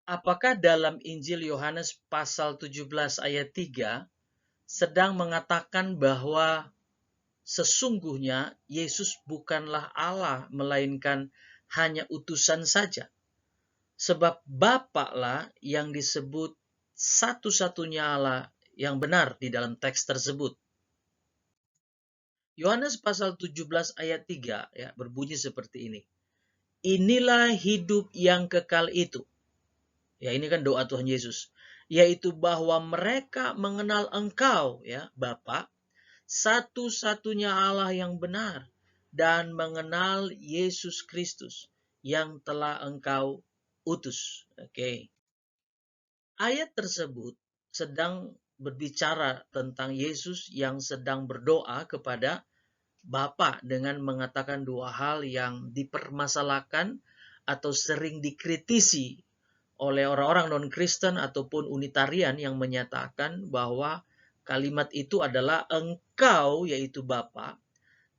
Apakah dalam Injil Yohanes pasal 17 ayat 3 sedang mengatakan bahwa sesungguhnya Yesus bukanlah Allah, melainkan hanya utusan saja? Sebab Bapaklah yang disebut satu-satunya Allah yang benar di dalam teks tersebut. Yohanes pasal 17 ayat 3 ya, berbunyi seperti ini. Inilah hidup yang kekal itu. Ya, ini kan doa Tuhan Yesus, yaitu bahwa mereka mengenal Engkau ya Bapa, satu-satunya Allah yang benar, dan mengenal Yesus Kristus yang telah Engkau utus. Oke. Ayat tersebut sedang berbicara tentang Yesus yang sedang berdoa kepada Bapa dengan mengatakan dua hal yang dipermasalahkan atau sering dikritisi oleh orang-orang non-Kristen ataupun Unitarian yang menyatakan bahwa kalimat itu adalah Engkau, yaitu Bapa,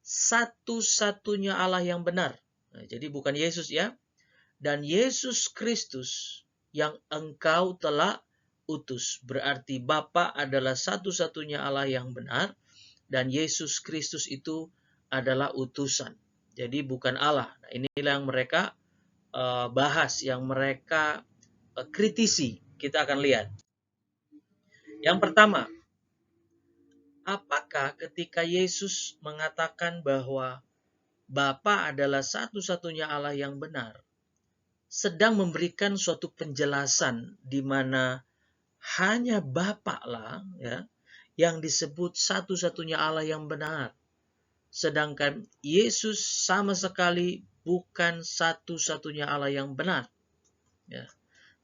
satu-satunya Allah yang benar. Nah, jadi bukan Yesus ya. Dan Yesus Kristus yang Engkau telah utus. Berarti Bapa adalah satu-satunya Allah yang benar dan Yesus Kristus itu adalah utusan. Jadi bukan Allah. Nah, inilah yang mereka bahas, yang mereka kritisi. Kita akan lihat. Yang pertama, apakah ketika Yesus mengatakan bahwa Bapa adalah satu-satunya Allah yang benar, sedang memberikan suatu penjelasan di mana hanya Bapa lah ya yang disebut satu-satunya Allah yang benar. Sedangkan Yesus sama sekali bukan satu-satunya Allah yang benar. Ya,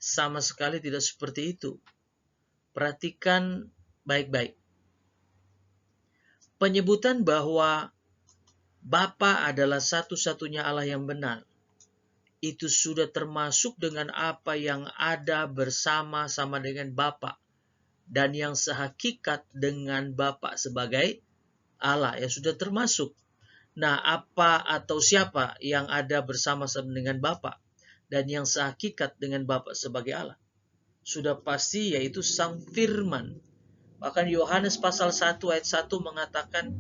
sama sekali tidak seperti itu. Perhatikan baik-baik. Penyebutan bahwa Bapa adalah satu-satunya Allah yang benar, itu sudah termasuk dengan apa yang ada bersama-sama dengan Bapa dan yang sehakikat dengan Bapa sebagai Allah, ya sudah termasuk. Nah, apa atau siapa yang ada bersama-sama dengan Bapa dan yang sehakikat dengan Bapa sebagai Allah? Sudah pasti yaitu Sang Firman. Bahkan Yohanes pasal 1 ayat 1 mengatakan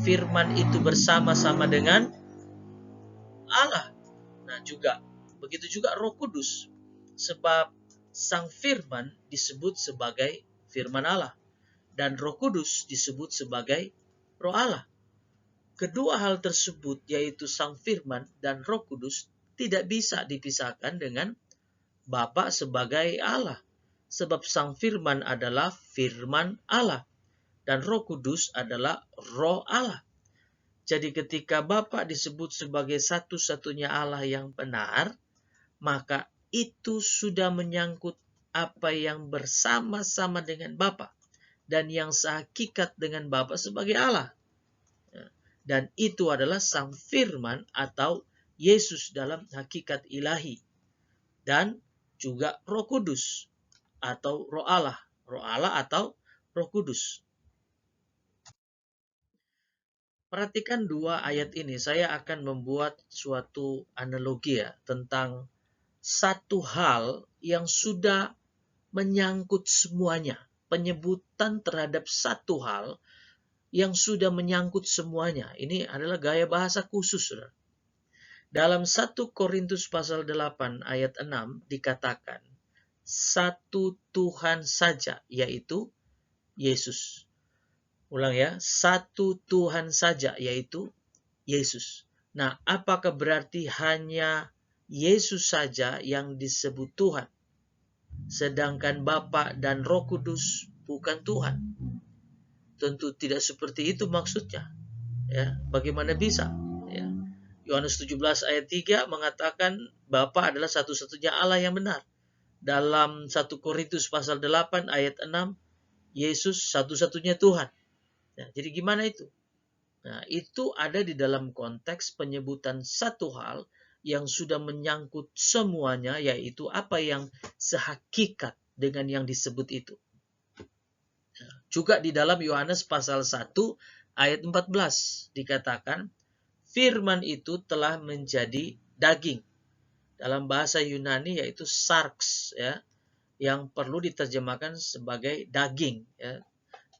Firman itu bersama-sama dengan Allah. Nah, begitu juga Roh Kudus. Sebab Sang Firman disebut sebagai Firman Allah dan Roh Kudus disebut sebagai Roh Allah. Kedua hal tersebut yaitu Sang Firman dan Roh Kudus tidak bisa dipisahkan dengan Bapa sebagai Allah. Sebab Sang Firman adalah Firman Allah dan Roh Kudus adalah Roh Allah. Jadi ketika Bapa disebut sebagai satu-satunya Allah yang benar, maka itu sudah menyangkut apa yang bersama-sama dengan Bapa dan yang sehakikat dengan Bapa sebagai Allah. Dan itu adalah Sang Firman atau Yesus dalam hakikat ilahi. Dan juga Roh Kudus atau Roh Allah atau Roh Kudus. Perhatikan dua ayat ini, saya akan membuat suatu analogi ya tentang satu hal yang sudah menyangkut semuanya. Penyebutan terhadap satu hal yang sudah menyangkut semuanya. Ini adalah gaya bahasa khusus. Saudara. Dalam 1 Korintus pasal 8 ayat 6 dikatakan, satu Tuhan saja, yaitu Yesus. Ulang ya, satu Tuhan saja, yaitu Yesus. Nah, apakah berarti hanya Yesus saja yang disebut Tuhan? Sedangkan Bapa dan Roh Kudus bukan Tuhan. Tentu tidak seperti itu maksudnya. Ya, bagaimana bisa? Ya. Yohanes 17 ayat 3 mengatakan Bapa adalah satu-satunya Allah yang benar. Dalam 1 Korintus pasal 8 ayat 6, Yesus satu-satunya Tuhan. Nah, jadi gimana itu? Nah, itu ada di dalam konteks penyebutan satu hal yang sudah menyangkut semuanya, yaitu apa yang sehakikat dengan yang disebut itu. Juga di dalam Yohanes pasal 1 ayat 14 dikatakan, Firman itu telah menjadi daging dalam bahasa Yunani yaitu sarx, ya, yang perlu diterjemahkan sebagai daging, ya.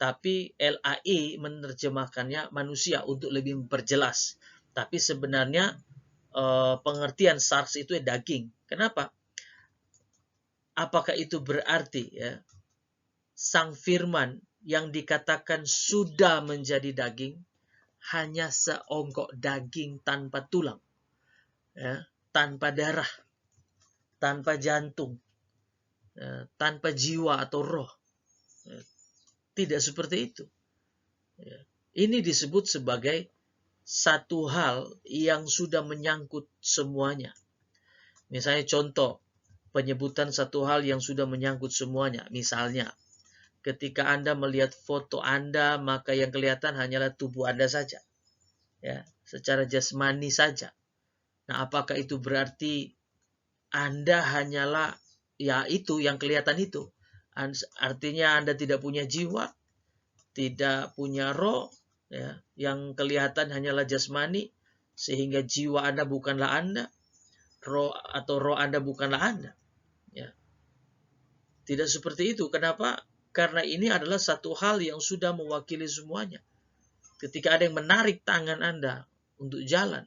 Tapi LAI menerjemahkannya manusia untuk lebih memperjelas. Tapi sebenarnya pengertian sarx itu daging. Kenapa? Apakah itu berarti, ya, Sang Firman yang dikatakan sudah menjadi daging hanya seonggok daging tanpa tulang, ya, tanpa darah, tanpa jantung, ya, tanpa jiwa atau roh? Ya, tidak seperti itu. Ya. Ini disebut sebagai satu hal yang sudah menyangkut semuanya. Misalnya contoh, penyebutan satu hal yang sudah menyangkut semuanya. Misalnya, ketika Anda melihat foto Anda, maka yang kelihatan hanyalah tubuh Anda saja, ya, secara jasmani saja. Nah, apakah itu berarti Anda hanyalah, ya, itu yang kelihatan itu? Artinya Anda tidak punya jiwa, tidak punya roh, ya, yang kelihatan hanyalah jasmani, sehingga jiwa Anda bukanlah Anda, roh Anda bukanlah Anda, ya. Tidak seperti itu. Kenapa? Karena ini adalah satu hal yang sudah mewakili semuanya. Ketika ada yang menarik tangan Anda untuk jalan,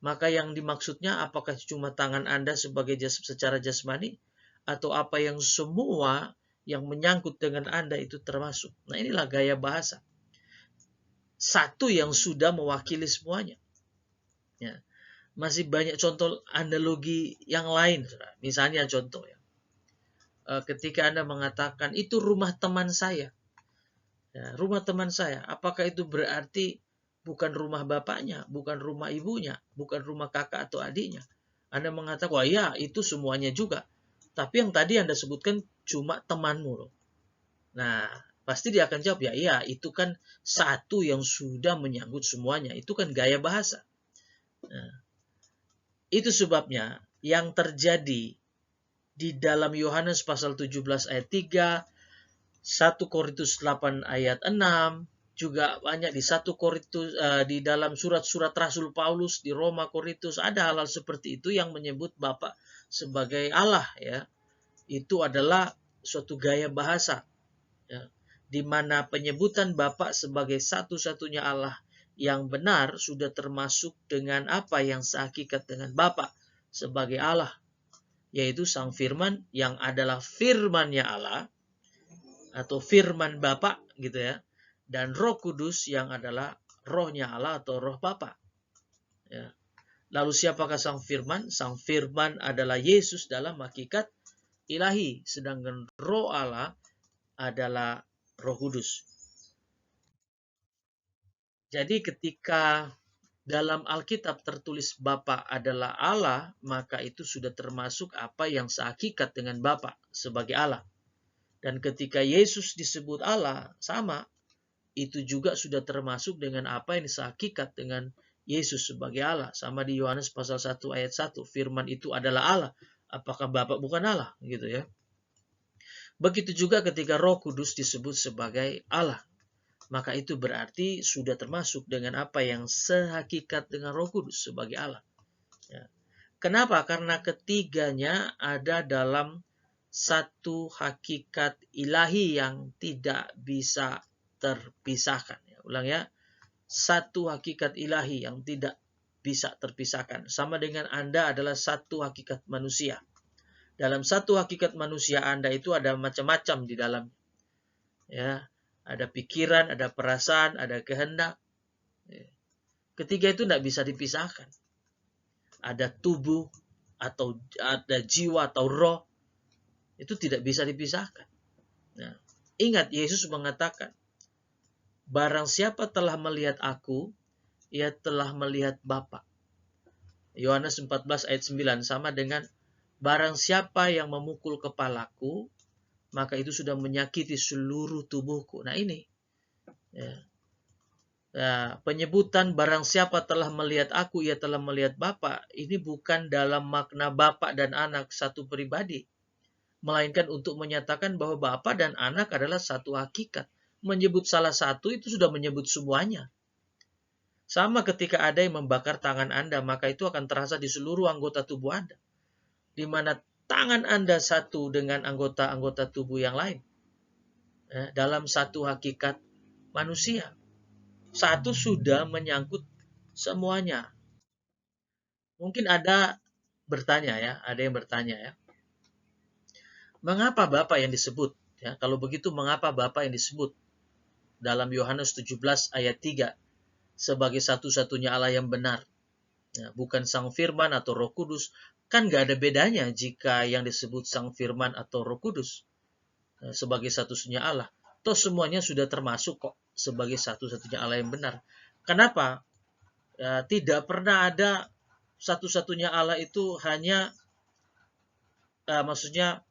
maka yang dimaksudnya apakah cuma tangan Anda sebagai secara jasmani, atau apa yang semua yang menyangkut dengan Anda itu termasuk. Nah, inilah gaya bahasa. Satu yang sudah mewakili semuanya. Ya. Masih banyak contoh analogi yang lain. Misalnya contoh, ya, ketika Anda mengatakan itu rumah teman saya. Ya, rumah teman saya. Apakah itu berarti bukan rumah bapaknya, bukan rumah ibunya, bukan rumah kakak atau adiknya? Anda mengatakan, wah ya, itu semuanya juga. Tapi yang tadi Anda sebutkan cuma temanmu loh. Nah, pasti dia akan jawab, ya iya, itu kan satu yang sudah menyangkut semuanya. Itu kan gaya bahasa. Nah, itu sebabnya yang terjadi di dalam Yohanes pasal 17 ayat 3, 1 Korintus 8 ayat 6, juga banyak di 1 Korintus, di dalam surat-surat Rasul Paulus di Roma, Korintus, ada hal-hal seperti itu yang menyebut Bapa sebagai Allah, ya. Itu adalah suatu gaya bahasa, ya, di mana penyebutan Bapa sebagai satu-satunya Allah yang benar sudah termasuk dengan apa yang sehakikat dengan Bapa sebagai Allah, yaitu Sang Firman yang adalah firman-Nya Allah atau firman Bapa, gitu ya, dan Roh Kudus yang adalah rohnya Allah atau roh Bapa, ya. Lalu siapakah Sang Firman? Sang Firman adalah Yesus dalam hakikat ilahi, sedangkan Roh Allah adalah Roh Kudus. Jadi ketika dalam Alkitab tertulis Bapa adalah Allah, maka itu sudah termasuk apa yang sehakikat dengan Bapa sebagai Allah. Dan ketika Yesus disebut Allah, sama, itu juga sudah termasuk dengan apa yang sehakikat dengan Yesus sebagai Allah. Sama di Yohanes pasal 1 ayat 1, firman itu adalah Allah. Apakah Bapa bukan Allah? Gitu ya. Begitu juga ketika Roh Kudus disebut sebagai Allah, maka itu berarti sudah termasuk dengan apa yang sehakikat dengan Roh Kudus sebagai Allah. Ya. Kenapa? Karena ketiganya ada dalam satu hakikat ilahi yang tidak bisa terpisahkan. Ya, ulang ya. Satu hakikat ilahi yang tidak bisa terpisahkan. Sama dengan Anda adalah satu hakikat manusia. Dalam satu hakikat manusia Anda itu ada macam-macam di dalam. Ya, ada pikiran, ada perasaan, ada kehendak. Ya. Ketiga itu tidak bisa dipisahkan. Ada tubuh atau ada jiwa atau roh, itu tidak bisa dipisahkan. Nah, ingat Yesus mengatakan, barang siapa telah melihat aku, ia telah melihat Bapa. Yohanes 14 ayat 9, sama dengan barang siapa yang memukul kepalaku, maka itu sudah menyakiti seluruh tubuhku. Nah ini, ya. Nah, penyebutan barang siapa telah melihat aku, ia telah melihat Bapa, ini bukan dalam makna Bapa dan anak satu pribadi, melainkan untuk menyatakan bahwa Bapa dan anak adalah satu hakikat. Menyebut salah satu itu sudah menyebut semuanya. Sama ketika ada yang membakar tangan Anda, maka itu akan terasa di seluruh anggota tubuh Anda. di mana tangan Anda satu dengan anggota-anggota tubuh yang lain dalam satu hakikat manusia. Satu sudah menyangkut semuanya. Mungkin ada yang bertanya ya, mengapa Bapa yang disebut? Ya, kalau begitu mengapa Bapa yang disebut dalam Yohanes 17 ayat 3 sebagai satu-satunya Allah yang benar? Ya, bukan Sang Firman atau Roh Kudus. Kan nggak ada bedanya jika yang disebut Sang Firman atau Roh Kudus sebagai satu-satunya Allah. Toh semuanya sudah termasuk kok sebagai satu-satunya Allah yang benar. Kenapa? Ya, tidak pernah ada satu-satunya Allah itu hanya maksudnya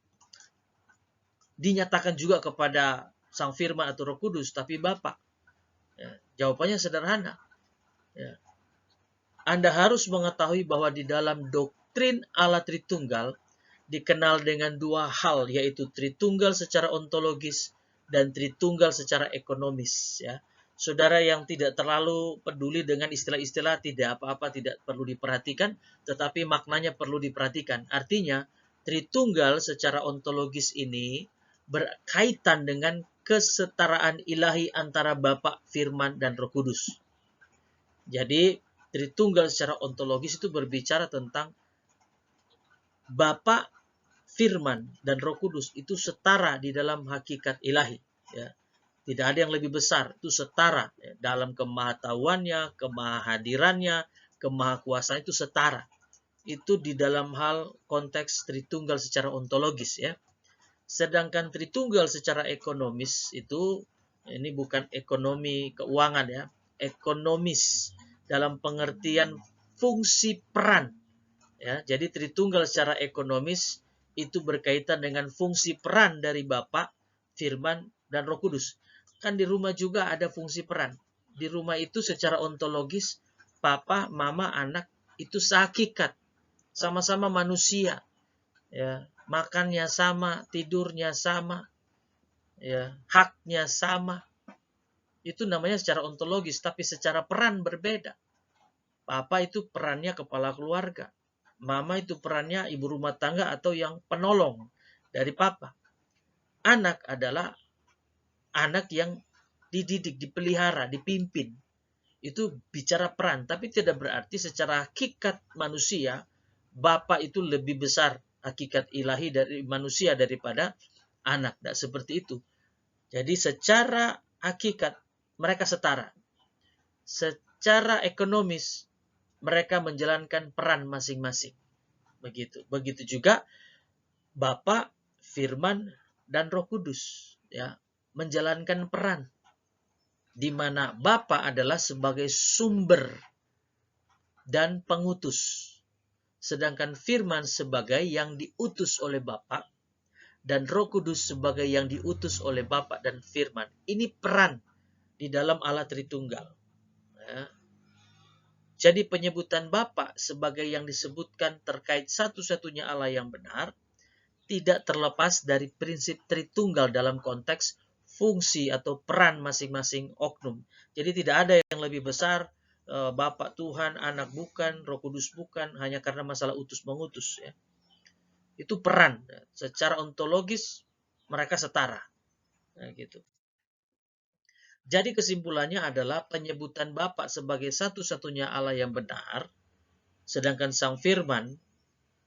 dinyatakan juga kepada Sang Firman atau Roh Kudus, tapi Bapa. Ya, jawabannya sederhana. Ya. Anda harus mengetahui bahwa di dalam doktrin Allah Tritunggal dikenal dengan dua hal, yaitu Tritunggal secara ontologis dan Tritunggal secara ekonomis. Ya. Saudara yang tidak terlalu peduli dengan istilah-istilah, tidak apa-apa, tidak perlu diperhatikan, tetapi maknanya perlu diperhatikan. Artinya, Tritunggal secara ontologis ini berkaitan dengan kesetaraan ilahi antara Bapa, Firman, dan Roh Kudus. Jadi, Tritunggal secara ontologis itu berbicara tentang Bapa, Firman, dan Roh Kudus itu setara di dalam hakikat ilahi. Ya. Tidak ada yang lebih besar, itu setara ya, dalam kemahatauannya, kemahadirannya, kemahakuasaan itu setara. Itu di dalam hal konteks Tritunggal secara ontologis ya. Sedangkan Tritunggal secara ekonomis itu ini bukan ekonomi keuangan ya, ekonomis dalam pengertian fungsi peran ya. Jadi Tritunggal secara ekonomis itu berkaitan dengan fungsi peran dari Bapa, Firman, dan Roh Kudus. Kan di rumah juga ada fungsi peran. Di rumah itu secara ontologis, papa, mama, anak itu sehakikat. Sama-sama manusia. Ya, makannya sama, tidurnya sama, ya, haknya sama. Itu namanya secara ontologis, tapi secara peran berbeda. Papa itu perannya kepala keluarga. Mama itu perannya ibu rumah tangga atau yang penolong dari papa. Anak adalah anak yang dididik, dipelihara, dipimpin. Itu bicara peran, tapi tidak berarti secara hakikat manusia, Bapa itu lebih besar hakikat ilahi dari manusia daripada anak. Tidak seperti itu. Jadi secara hakikat mereka setara. Secara ekonomis mereka menjalankan peran masing-masing. Begitu. Begitu juga Bapa, Firman, dan Roh Kudus ya, menjalankan peran di mana Bapa adalah sebagai sumber dan pengutus, sedangkan Firman sebagai yang diutus oleh Bapa dan Roh Kudus sebagai yang diutus oleh Bapa dan Firman. Ini peran di dalam Allah Tritunggal. Ya. Jadi penyebutan Bapa sebagai yang disebutkan terkait satu-satunya Allah yang benar tidak terlepas dari prinsip Tritunggal dalam konteks fungsi atau peran masing-masing oknum. Jadi tidak ada yang lebih besar, Bapa Tuhan, Anak bukan, Roh Kudus bukan, hanya karena masalah utus-mengutus. Ya. Itu peran. Secara ontologis mereka setara. Nah, gitu. Jadi kesimpulannya adalah penyebutan Bapa sebagai satu-satunya Allah yang benar, sedangkan Sang Firman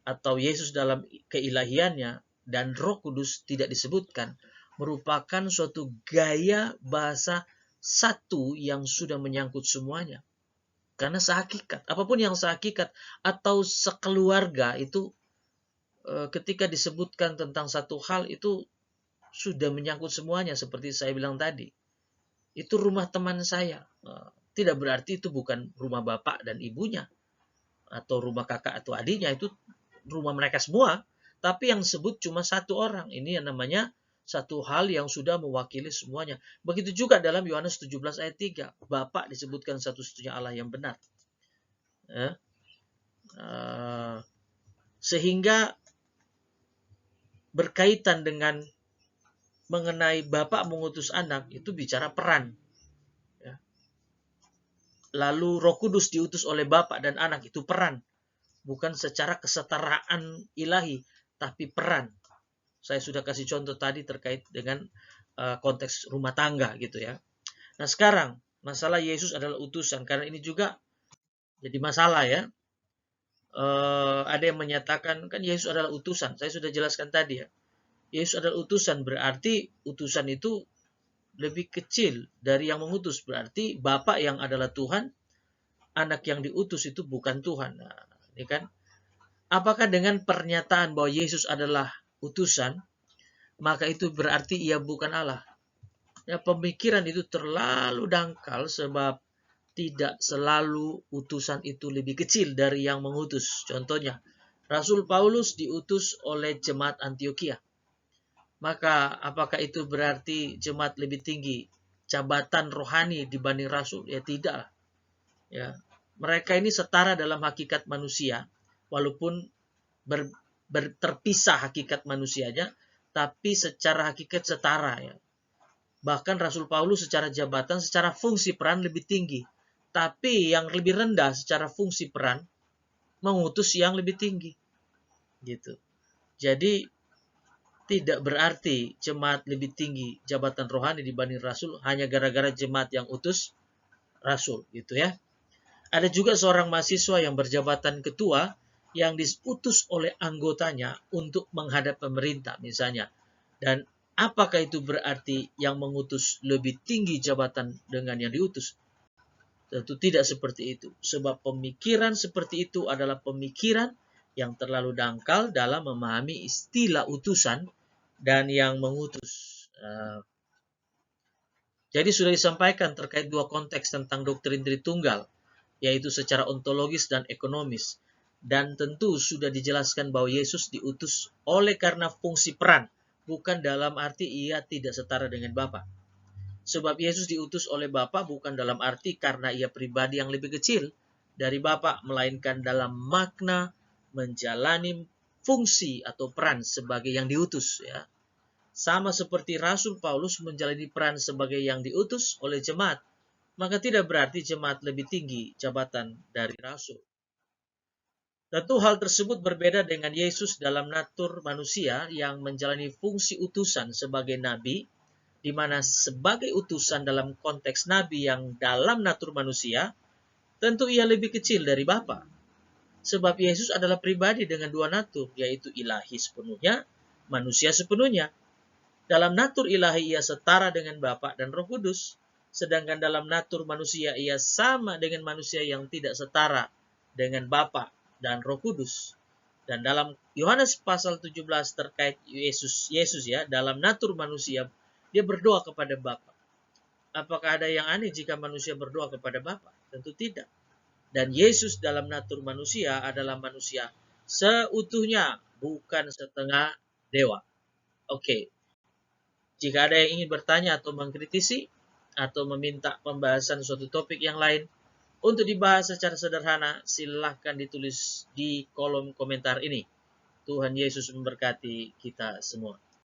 atau Yesus dalam keilahiannya dan Roh Kudus tidak disebutkan, merupakan suatu gaya bahasa satu yang sudah menyangkut semuanya. Karena sehakikat, apapun yang sehakikat atau sekeluarga itu ketika disebutkan tentang satu hal itu sudah menyangkut semuanya, seperti saya bilang tadi. Itu rumah teman saya. Tidak berarti itu bukan rumah bapak dan ibunya atau rumah kakak atau adiknya, itu rumah mereka semua, tapi yang disebut cuma satu orang. Ini yang namanya satu hal yang sudah mewakili semuanya. Begitu juga dalam Yohanes 17 ayat 3. Bapa disebutkan satu-satunya Allah yang benar. Ya. Sehingga berkaitan dengan mengenai Bapa mengutus anak, itu bicara peran. Ya. Lalu Roh Kudus diutus oleh Bapa dan anak, itu peran. bukan secara kesetaraan ilahi, tapi peran. Saya sudah kasih contoh tadi terkait dengan konteks rumah tangga gitu ya. Nah sekarang masalah Yesus adalah utusan, karena ini juga jadi masalah ya. Ada yang menyatakan kan Yesus adalah utusan. Saya sudah jelaskan tadi ya. Yesus adalah utusan, berarti utusan itu lebih kecil dari yang mengutus. Berarti Bapa yang adalah Tuhan, anak yang diutus itu bukan Tuhan. Nah, ini kan. Apakah dengan pernyataan bahwa Yesus adalah utusan, maka itu berarti ia bukan Allah? Ya, pemikiran itu terlalu dangkal, sebab tidak selalu utusan itu lebih kecil dari yang mengutus. Contohnya, Rasul Paulus diutus oleh jemaat Antioquia. Maka apakah itu berarti jemaat lebih tinggi jabatan rohani dibanding rasul? Ya tidak. Ya, mereka ini setara dalam hakikat manusia, walaupun terpisah hakikat manusianya, tapi secara hakikat setara ya. Bahkan Rasul Paulus secara jabatan, secara fungsi peran lebih tinggi. Tapi yang lebih rendah secara fungsi peran mengutus yang lebih tinggi. Gitu. Jadi tidak berarti jemaat lebih tinggi jabatan rohani dibanding rasul hanya gara-gara jemaat yang utus rasul gitu ya. Ada juga seorang mahasiswa yang berjabatan ketua yang diutus oleh anggotanya untuk menghadap pemerintah misalnya. Dan apakah itu berarti yang mengutus lebih tinggi jabatan dengan yang diutus? Tentu tidak seperti itu. Sebab pemikiran seperti itu adalah pemikiran yang terlalu dangkal dalam memahami istilah utusan dan yang mengutus. Jadi sudah disampaikan terkait dua konteks tentang doktrin Tritunggal, yaitu secara ontologis dan ekonomis. Dan tentu sudah dijelaskan bahwa Yesus diutus oleh karena fungsi peran, bukan dalam arti ia tidak setara dengan Bapa. Sebab Yesus diutus oleh Bapa bukan dalam arti karena ia pribadi yang lebih kecil dari Bapa, melainkan dalam makna menjalani fungsi atau peran sebagai yang diutus ya. Sama seperti Rasul Paulus menjalani peran sebagai yang diutus oleh jemaat, maka tidak berarti jemaat lebih tinggi jabatan dari rasul. Tentu hal tersebut berbeda dengan Yesus dalam natur manusia yang menjalani fungsi utusan sebagai nabi, di mana sebagai utusan dalam konteks nabi yang dalam natur manusia, tentu ia lebih kecil dari Bapa. Sebab Yesus adalah pribadi dengan dua natur, yaitu ilahi sepenuhnya, manusia sepenuhnya. Dalam natur ilahi ia setara dengan Bapa dan Roh Kudus, sedangkan dalam natur manusia ia sama dengan manusia yang tidak setara dengan Bapa dan Roh Kudus. Dan dalam Yohanes pasal 17 terkait Yesus ya, dalam natur manusia dia berdoa kepada Bapa. Apakah ada yang aneh jika manusia berdoa kepada Bapa? Tentu tidak. Dan Yesus dalam natur manusia adalah manusia seutuhnya, bukan setengah dewa. Oke. Jika ada yang ingin bertanya atau mengkritisi atau meminta pembahasan suatu topik yang lain untuk dibahas secara sederhana, silahkan ditulis di kolom komentar ini. Tuhan Yesus memberkati kita semua.